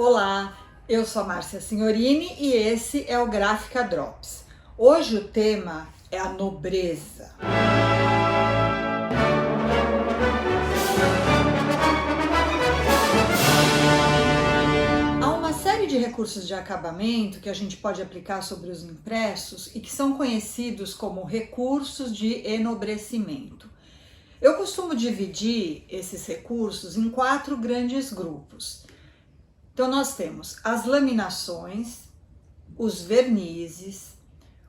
Olá, eu sou a Márcia Signorini e esse é o Gráfica Drops. Hoje o tema é a nobreza. Há uma série de recursos de acabamento que a gente pode aplicar sobre os impressos e que são conhecidos como recursos de enobrecimento. Eu costumo dividir esses recursos em 4 grandes grupos. Então nós temos as laminações, os vernizes,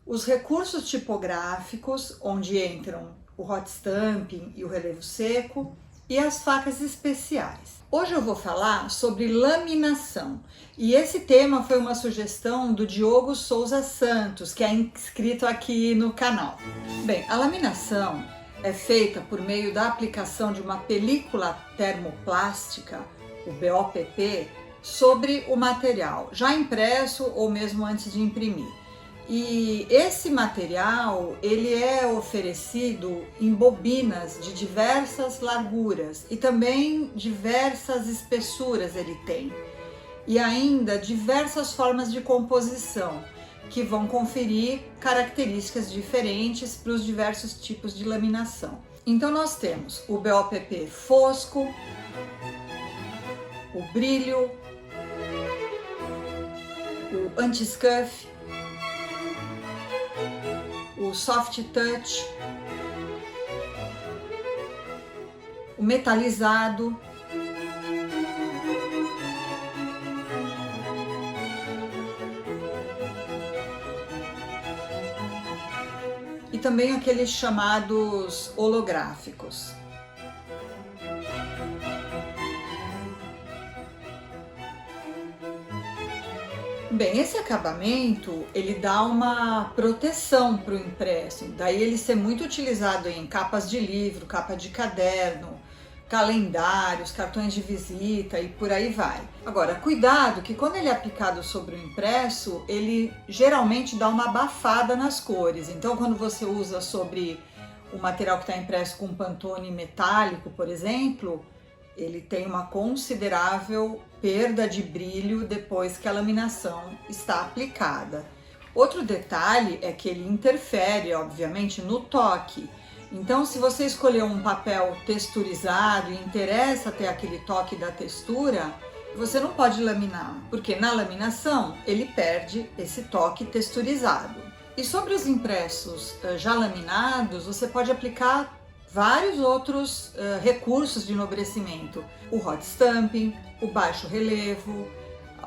os recursos tipográficos, onde entram o hot stamping e o relevo seco, e as facas especiais. Hoje eu vou falar sobre laminação, e esse tema foi uma sugestão do Diogo Souza Santos, que é inscrito aqui no canal. Bem, a laminação é feita por meio da aplicação de uma película termoplástica, o BOPP, sobre o material, já impresso ou mesmo antes de imprimir. E esse material, ele é oferecido em bobinas de diversas larguras e também diversas espessuras ele tem. E ainda diversas formas de composição, que vão conferir características diferentes para os diversos tipos de laminação. Então nós temos o BOPP fosco, o brilho, o anti-scuff, o soft touch, o metalizado, e também aqueles chamados holográficos. Bem, esse acabamento, ele dá uma proteção para o impresso, daí ele ser muito utilizado em capas de livro, capa de caderno, calendários, cartões de visita e por aí vai. Agora, cuidado que quando ele é aplicado sobre o impresso, ele geralmente dá uma abafada nas cores. Então, quando você usa sobre o material que está impresso com Pantone metálico, por exemplo, ele tem uma considerável perda de brilho depois que a laminação está aplicada. Outro detalhe é que ele interfere, obviamente, no toque. Então, se você escolher um papel texturizado e interessa ter aquele toque da textura, você não pode laminar, porque na laminação ele perde esse toque texturizado. E sobre os impressos já laminados, você pode aplicar vários outros recursos de enobrecimento, o hot stamping, o baixo relevo,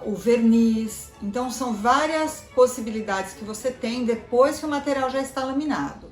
o verniz. Então são várias possibilidades que você tem depois que o material já está laminado.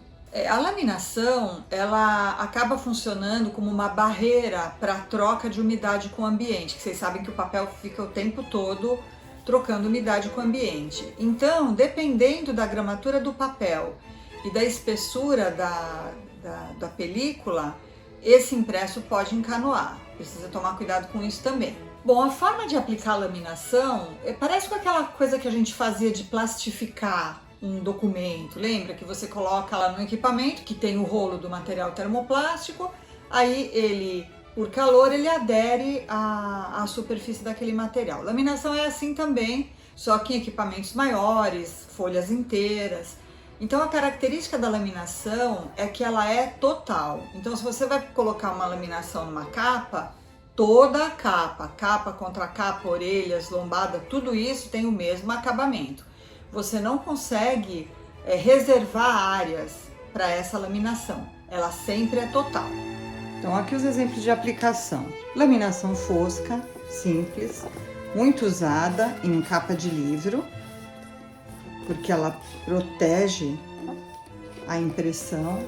A laminação, ela acaba funcionando como uma barreira para a troca de umidade com o ambiente, que vocês sabem que o papel fica o tempo todo trocando umidade com o ambiente. Então, dependendo da gramatura do papel e da espessura da película, esse impresso pode encanoar. Precisa tomar cuidado com isso também. Bom, a forma de aplicar a laminação parece com aquela coisa que a gente fazia de plastificar um documento. Lembra que você coloca lá no equipamento que tem o rolo do material termoplástico, aí ele, por calor, ele adere à superfície daquele material. Laminação é assim também, só que em equipamentos maiores, folhas inteiras. Então a característica da laminação é que ela é total. Então se você vai colocar uma laminação numa capa, toda a capa contra capa, orelhas, lombada, tudo isso tem o mesmo acabamento. Você não consegue reservar áreas para essa laminação, ela sempre é total. Então aqui os exemplos de aplicação. Laminação fosca, simples, muito usada em capa de livro, porque ela protege a impressão.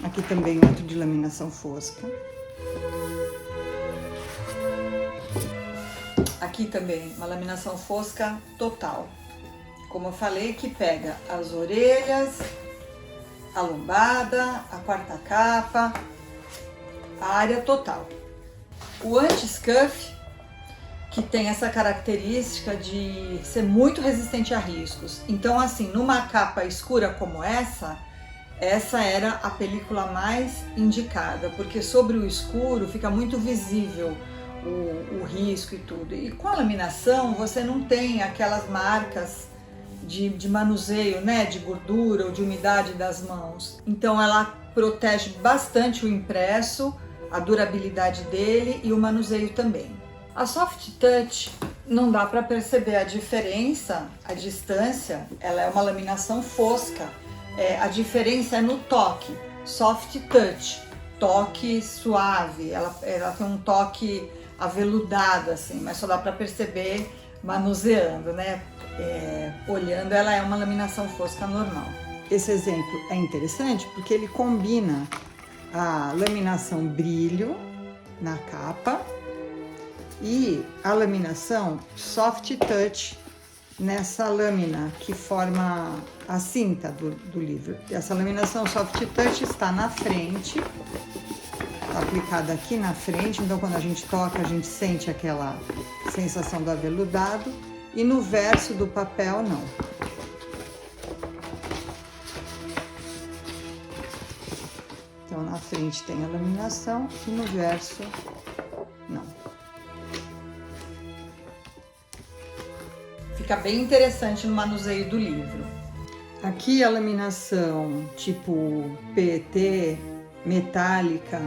Aqui também outro de laminação fosca. Aqui também uma laminação fosca total. Como eu falei, que pega as orelhas, a lombada, a quarta capa, a área total. O anti-scuff, que tem essa característica de ser muito resistente a riscos. Então, assim, numa capa escura como essa era a película mais indicada, porque sobre o escuro fica muito visível o risco e tudo. E com a laminação você não tem aquelas marcas de manuseio, né, de gordura ou de umidade das mãos. Então ela protege bastante o impresso, a durabilidade dele e o manuseio também. A Soft Touch não dá para perceber a diferença, a distância, ela é uma laminação fosca. A diferença é no toque, Soft Touch, toque suave, ela tem um toque aveludado assim, mas só dá para perceber manuseando, né? Olhando, ela é uma laminação fosca normal. Esse exemplo é interessante porque ele combina a laminação brilho na capa e a laminação Soft Touch nessa lâmina que forma a cinta do livro. Essa laminação Soft Touch está na frente, tá aplicada aqui na frente, então quando a gente toca a gente sente aquela sensação do aveludado, e no verso do papel não. Então na frente tem a laminação e no verso não. Fica bem interessante no manuseio do livro. Aqui a laminação tipo PET, metálica,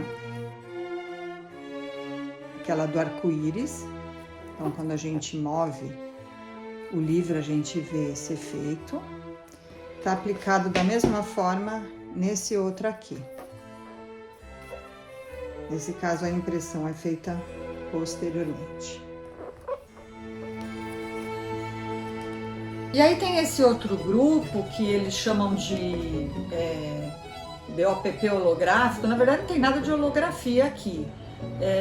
aquela do arco-íris. Então quando a gente move o livro a gente vê esse efeito. Tá aplicado da mesma forma nesse outro aqui. Nesse caso a impressão é feita posteriormente. E aí tem esse outro grupo que eles chamam de BOPP holográfico. Na verdade não tem nada de holografia aqui.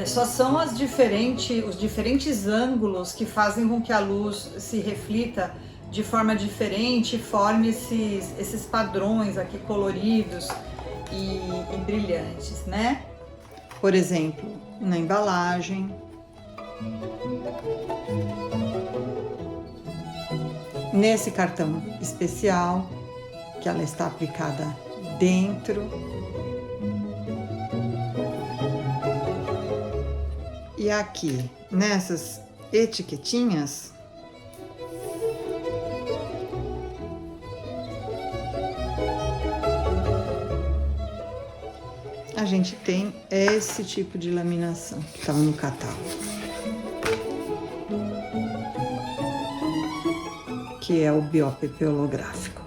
Só são os diferentes ângulos que fazem com que a luz se reflita de forma diferente e forme esses padrões aqui coloridos e brilhantes, né? Por exemplo, na embalagem, nesse cartão especial, que ela está aplicada dentro. E aqui, nessas etiquetinhas, a gente tem esse tipo de laminação que estava no catálogo, que é o BOPP holográfico.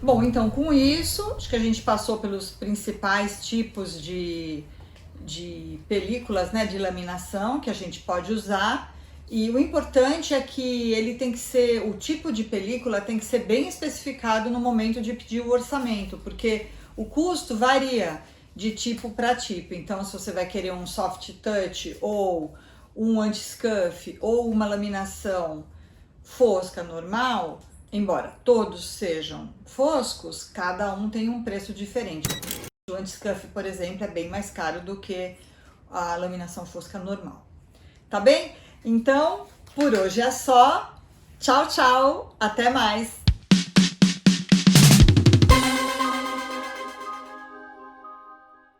Bom, então com isso, acho que a gente passou pelos principais tipos de películas, né, de laminação que a gente pode usar, e o importante é que ele tem que ser, o tipo de película tem que ser bem especificado no momento de pedir o orçamento, porque o custo varia de tipo para tipo. Então se você vai querer um soft touch ou um anti-scuff ou uma laminação fosca normal, embora todos sejam foscos, cada um tem um preço diferente. O anti-scuff, por exemplo, é bem mais caro do que a laminação fosca normal. Tá bem? Então, por hoje é só. Tchau, tchau. Até mais.